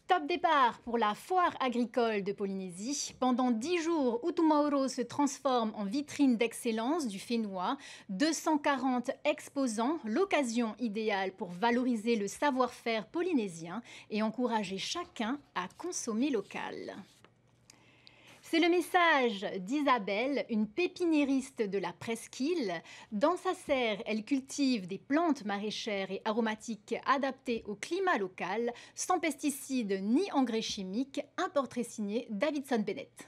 Top départ pour la foire agricole de Polynésie. Pendant 10 jours, Utumauro se transforme en vitrine d'excellence du Fénois. 240 exposants, l'occasion idéale pour valoriser le savoir-faire polynésien et encourager chacun à consommer local. C'est le message d'Isabelle, une pépiniériste de la Presqu'île. Dans sa serre, elle cultive des plantes maraîchères et aromatiques adaptées au climat local, sans pesticides ni engrais chimiques. Un portrait signé Davidson Bennett.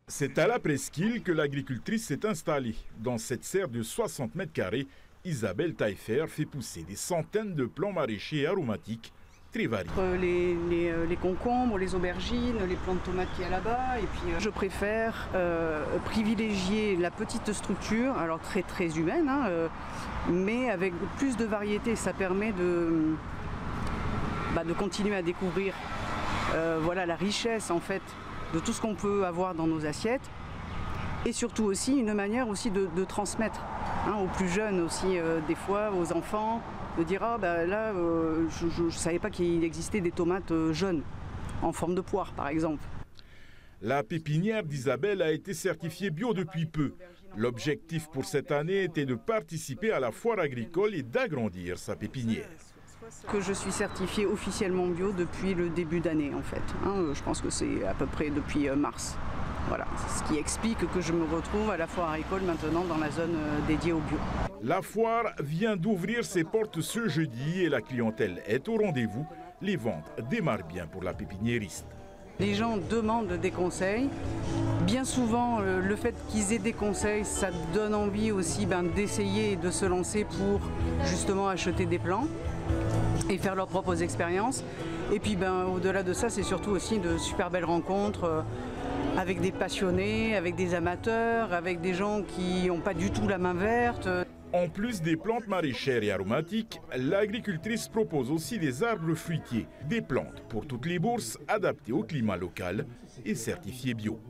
C'est à la Presqu'île que l'agricultrice s'est installée. Dans cette serre de 60 mètres carrés, Isabelle Taillefer fait pousser des centaines de plants maraîchers et aromatiques très variés. Les concombres, les aubergines, les plants de tomates qu'il y a là-bas. Et puis je préfère privilégier la petite structure, alors très humaine, mais avec plus de variété. Ça permet de continuer à découvrir la richesse en fait de tout ce qu'on peut avoir dans nos assiettes. Et surtout aussi une manière aussi de transmettre aux plus jeunes aussi, des fois aux enfants, de dire je ne savais pas qu'il existait des tomates jaunes en forme de poire par exemple. La pépinière d'Isabelle a été certifiée bio depuis peu. L'objectif pour cette année était de participer à la foire agricole et d'agrandir sa pépinière. Que je suis certifiée officiellement bio depuis le début d'année en fait. Je pense que c'est à peu près depuis mars. Voilà, ce qui explique que je me retrouve à la foire agricole maintenant dans la zone dédiée au bio. La foire vient d'ouvrir ses portes ce jeudi et la clientèle est au rendez-vous. Les ventes démarrent bien pour la pépiniériste. Les gens demandent des conseils. Bien souvent, le fait qu'ils aient des conseils, ça donne envie aussi d'essayer et de se lancer pour justement acheter des plants et faire leurs propres expériences. Et puis au-delà de ça, c'est surtout aussi de super belles rencontres avec des passionnés, avec des amateurs, avec des gens qui n'ont pas du tout la main verte. En plus des plantes maraîchères et aromatiques, l'agricultrice propose aussi des arbres fruitiers, des plantes pour toutes les bourses adaptées au climat local et certifiées bio.